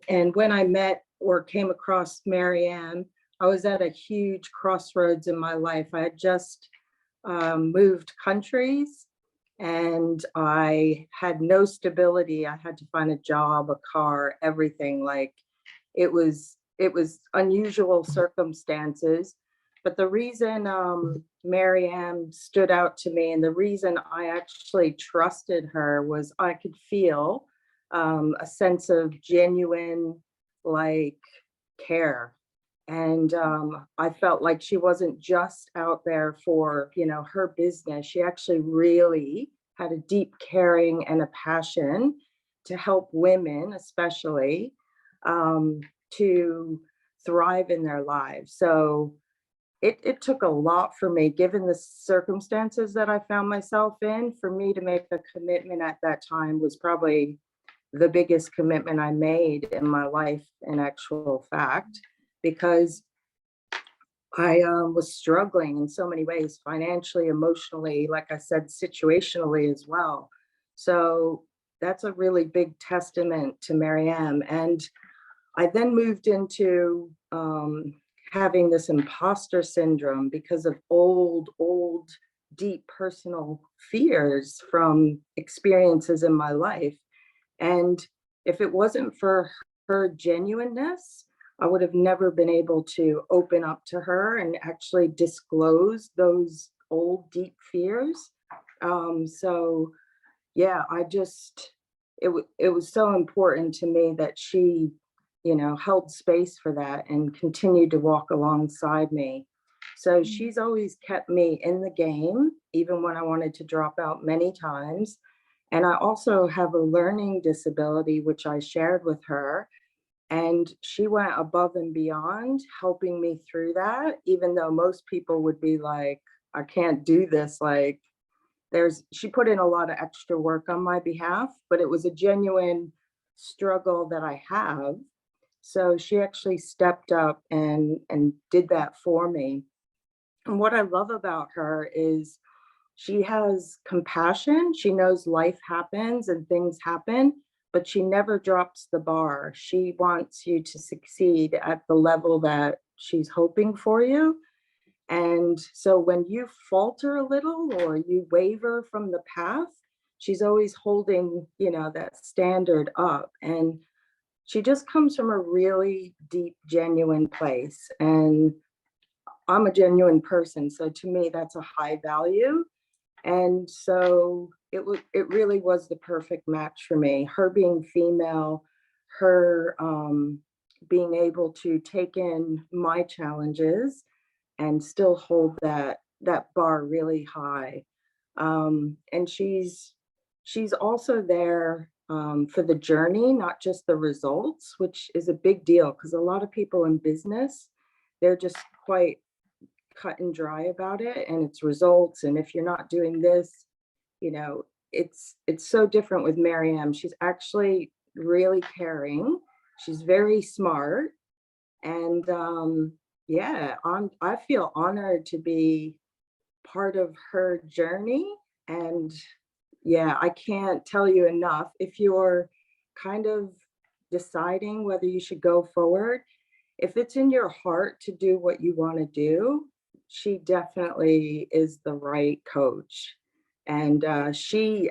And when I met or came across Marianne, I was at a huge crossroads in my life. I had just moved countries and I had no stability. I had to find a job, a car, everything. Like it was unusual circumstances. But the reason Marianne stood out to me and the reason I actually trusted her was I could feel a sense of genuine like care. And I felt like she wasn't just out there for, her business. She actually really had a deep caring and a passion to help women, especially, to thrive in their lives. So it took a lot for me, given the circumstances that I found myself in, for me to make a commitment at that time was probably the biggest commitment I made in my life, in actual fact, because I was struggling in so many ways, financially, emotionally, like I said, situationally as well. So that's a really big testament to Marianne. And I then moved into having this imposter syndrome because of old, deep personal fears from experiences in my life. And if it wasn't for her genuineness, I would have never been able to open up to her and actually disclose those old, deep fears. So yeah, it was so important to me that she, held space for that and continued to walk alongside me. So she's always kept me in the game, even when I wanted to drop out many times. And I also have a learning disability, which I shared with her. And she went above and beyond helping me through that, even though most people would be like, I can't do this. Like, she put in a lot of extra work on my behalf, but it was a genuine struggle that I have. So she actually stepped up and did that for me. And what I love about her is she has compassion. She knows life happens and things happen, but she never drops the bar. She wants you to succeed at the level that she's hoping for you. And so when you falter a little or you waver from the path, she's always holding, that standard up. And she just comes from a really deep, genuine place. And I'm a genuine person. So to me, that's a high value. And so it really was the perfect match for me. Her being female, her being able to take in my challenges and still hold that bar really high. And she's also there for the journey, not just the results, which is a big deal because a lot of people in business, they're just quite cut and dry about it and its results. And if you're not doing this, it's so different with Marianne. She's actually really caring. She's very smart. And yeah, I feel honored to be part of her journey. And yeah, I can't tell you enough. If you're kind of deciding whether you should go forward, if it's in your heart to do what you want to do, she definitely is the right coach. And she's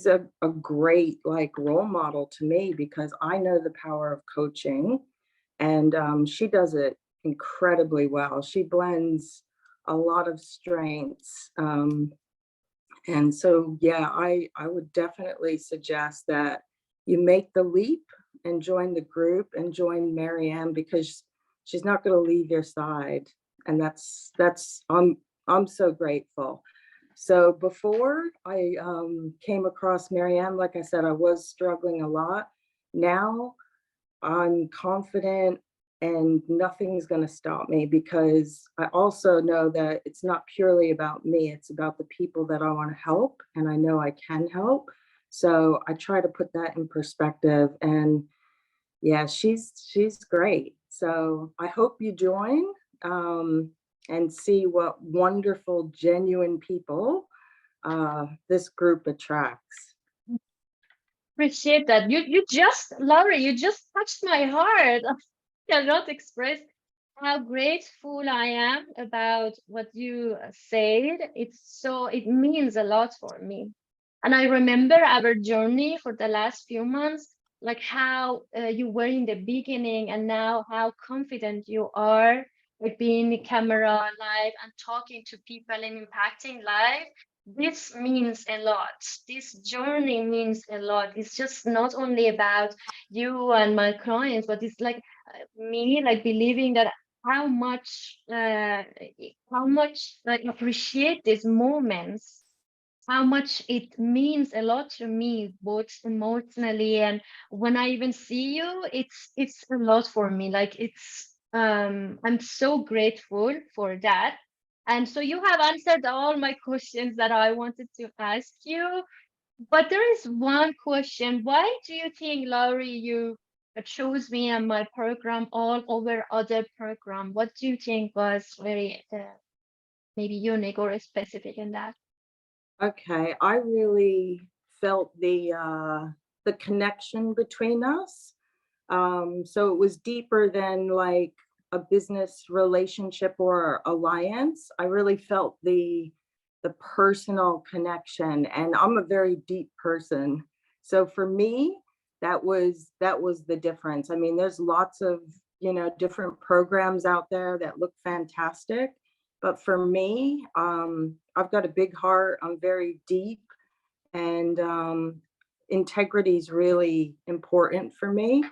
a great like role model to me because I know the power of coaching, and she does it incredibly well. She blends a lot of strengths. And so, yeah, I would definitely suggest that you make the leap and join the group and join Marianne because she's not going to leave your side. And that's I'm so grateful. So before I came across Marianne, like I said, I was struggling a lot. Now I'm confident and nothing's going to stop me because I also know that it's not purely about me. It's about the people that I want to help, and I know I can help. So I try to put that in perspective. And yeah, she's great. So I hope you join and see what wonderful, genuine people this group attracts. Appreciate that. You just, Laurie, you just touched my heart. I cannot express how grateful I am about what you said. It means a lot for me. And I remember our journey for the last few months, like how you were in the beginning and now how confident you are, like being in camera live and talking to people and impacting life. This means a lot. This journey means a lot. It's just not only about you and my clients, but it's like me, like believing that how much I appreciate these moments, how much it means a lot to me, both emotionally and when I even see you, it's a lot for me. Like I'm so grateful for that. And so you have answered all my questions that I wanted to ask you. But there is one question. Why do you think, Laurie, you chose me and my program all over other program? What do you think was very maybe unique or specific in that? Okay, I really felt the connection between us. So it was deeper than like a business relationship or alliance. I really felt the personal connection, and I'm a very deep person. So for me, that was the difference. I mean, there's lots of, different programs out there that look fantastic, but for me, I've got a big heart. I'm very deep, and integrity is really important for me.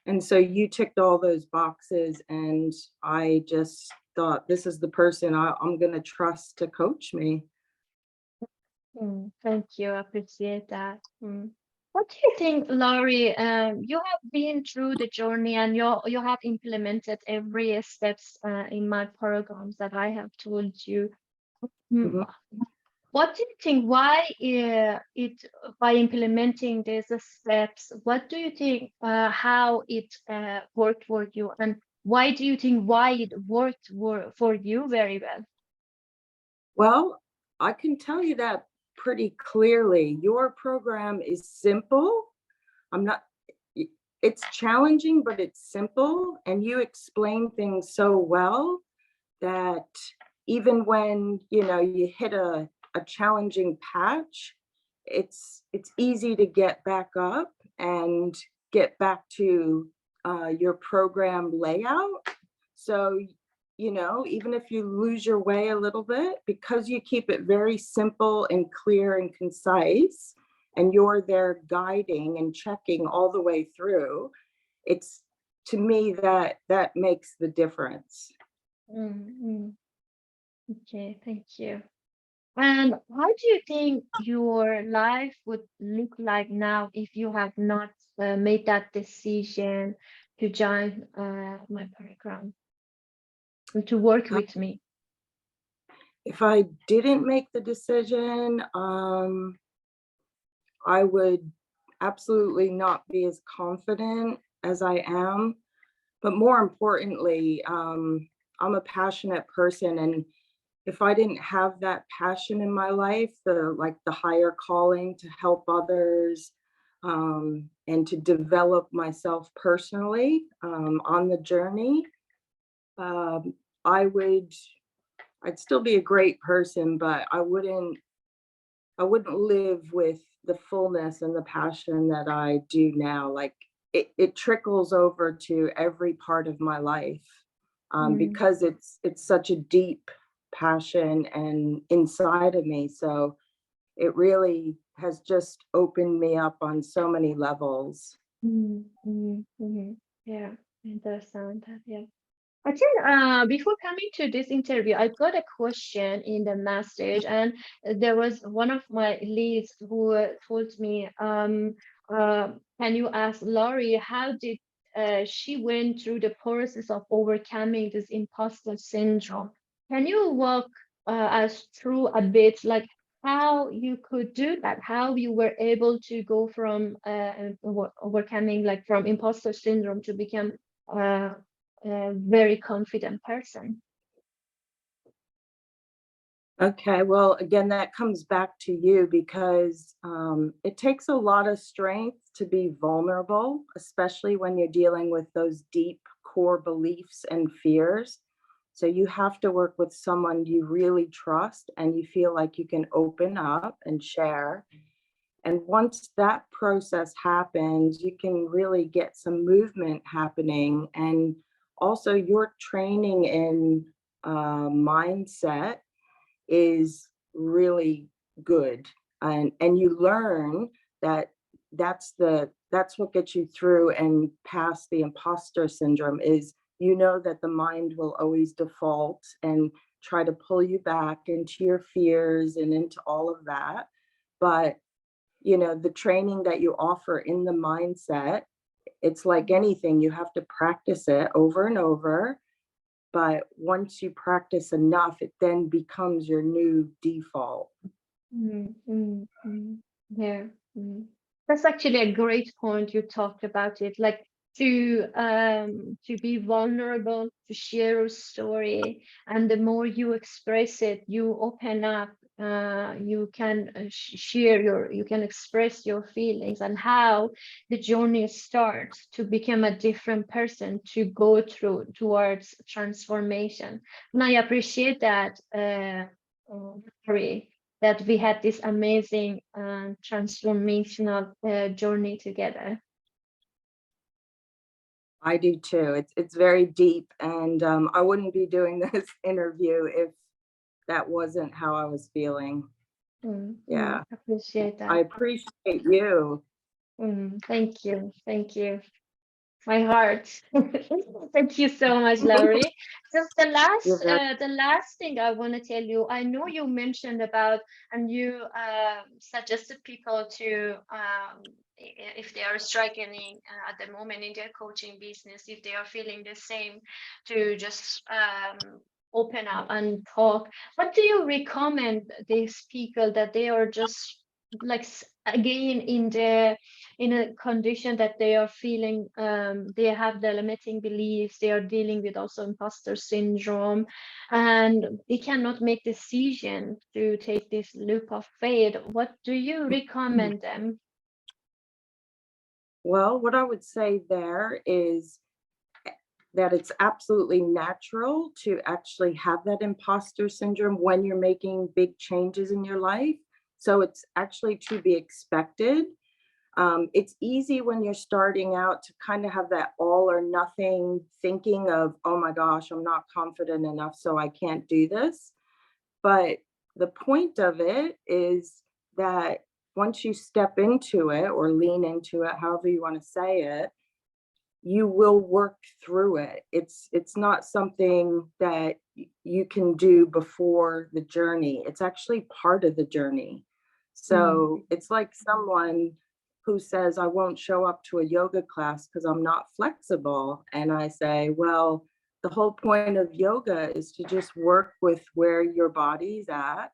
And so you ticked all those boxes, and I just thought, this is the person I'm going to trust to coach me. Thank you. I appreciate that. What do you think, Laurie? You have been through the journey and you have implemented every steps in my programs that I have told you. Mm, Mhm. What do you think? Why it by implementing these steps? What do you think? How it worked for you, and why do you think why it worked for you very well? Well, I can tell you that pretty clearly. Your program is simple. I'm not, it's challenging, but it's simple. And you explain things so well that even when, you hit a challenging patch, it's easy to get back up and get back to your program layout. So, even if you lose your way a little bit, because you keep it very simple and clear and concise, and you're there guiding and checking all the way through, it's, to me, that makes the difference. Mm, okay, thank you. And how do you think your life would look like now if you have not made that decision to join my program and to work Uh, with me? If I didn't make the decision, I would absolutely not be as confident as I am. But more importantly, I'm a passionate person, and if I didn't have that passion in my life, the higher calling to help others, and to develop myself personally, on the journey, um, I would I'd still be a great person, but I wouldn't live with the fullness and the passion that I do now. Like, it trickles over to every part of my life, Mm, because it's such a deep passion and inside of me. So it really has just opened me up on so many levels. Yeah, I understand that. Yeah. I think before coming to this interview, I got a question in the message, and there was one of my leads who told me, "Can you ask Laurie how did she went through the process of overcoming this imposter syndrome? Can you walk us through a bit, like how you could do that, how you were able to go from overcoming, like from imposter syndrome to become uh, a very confident person?" Okay, well, again, that comes back to you, because it takes a lot of strength to be vulnerable, especially when you're dealing with those deep core beliefs and fears. So you have to work with someone you really trust and you feel like you can open up and share. And once that process happens, you can really get some movement happening. And also, your training in mindset is really good. And you learn that that's what gets you through and past the imposter syndrome is, you know, that the mind will always default and try to pull you back into your fears and into all of that. But you know, the training that you offer in the mindset, it's like anything, you have to practice it over and over. But once you practice enough, it then becomes your new default. Yeah. That's actually a great point. You talked about it, like to be vulnerable, to share a story, and the more you express it, you open up. You can share you can express your feelings and how the journey starts to become a different person, to go through towards transformation. And I appreciate that, Laurie, that we had this amazing transformational journey together. I do too. It's very deep, and I wouldn't be doing this interview if that wasn't how I was feeling. Yeah, Appreciate I that. appreciate you. Thank you. Thank you. My heart. Thank you so much, Laurie. Just You're very the last thing I want to tell you. I know you mentioned about, and you suggested people to, if they are struggling at the moment in their coaching business, if they are feeling the same, to just open up and talk. What do you recommend these people that they are just like again in a condition that they are feeling, they have the limiting beliefs, they are dealing with also imposter syndrome, and they cannot make decision to take this leap of faith? What do you recommend them? well. What I would say there is that it's absolutely natural to actually have that imposter syndrome when you're making big changes in your life. So it's actually to be expected. It's easy when you're starting out to kind of have that all or nothing thinking of, oh my gosh, I'm not confident enough, so I can't do this. But the point of it is that once you step into it or lean into it, however you want to say it, you will work through it. It's not something that you can do before the journey. It's actually part of the journey. So it's like someone who says, I won't show up to a yoga class because I'm not flexible. And I say, well, the whole point of yoga is to just work with where your body's at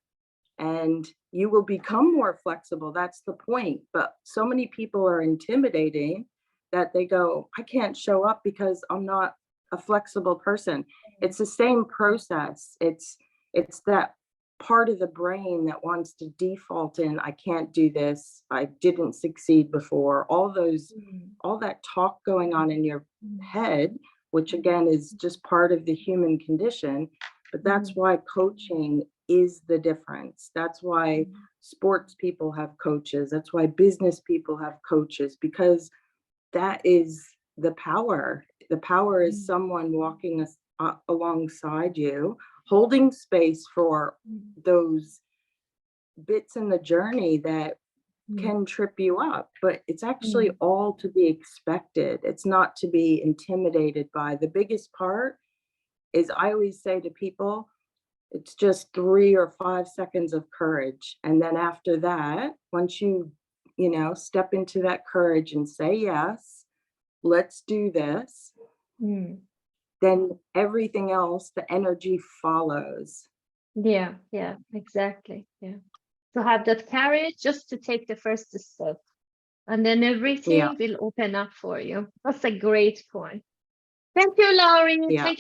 and you will become more flexible. That's the point. But so many people are intimidating that they go, I can't show up because I'm not a flexible person. It's the same process. It's that part of the brain that wants to default in, I can't do this, I didn't succeed before. All that talk going on in your head, which again is just part of the human condition. But that's why coaching is the difference. That's why sports people have coaches. That's why business people have coaches, because that is the power. The power is someone walking alongside you, holding space for those bits in the journey that can trip you up. But it's actually all to be expected. It's not to be intimidated by. The biggest part is, I always say to people, it's just 3 or 5 seconds of courage. And then after that, once you step into that courage and say, yes, let's do this, then everything else, the energy follows. Yeah, exactly. Yeah. To have that courage just to take the first step, and then everything Yeah. will open up for you. That's a great point. Thank you, Laurie. Yeah. Thank you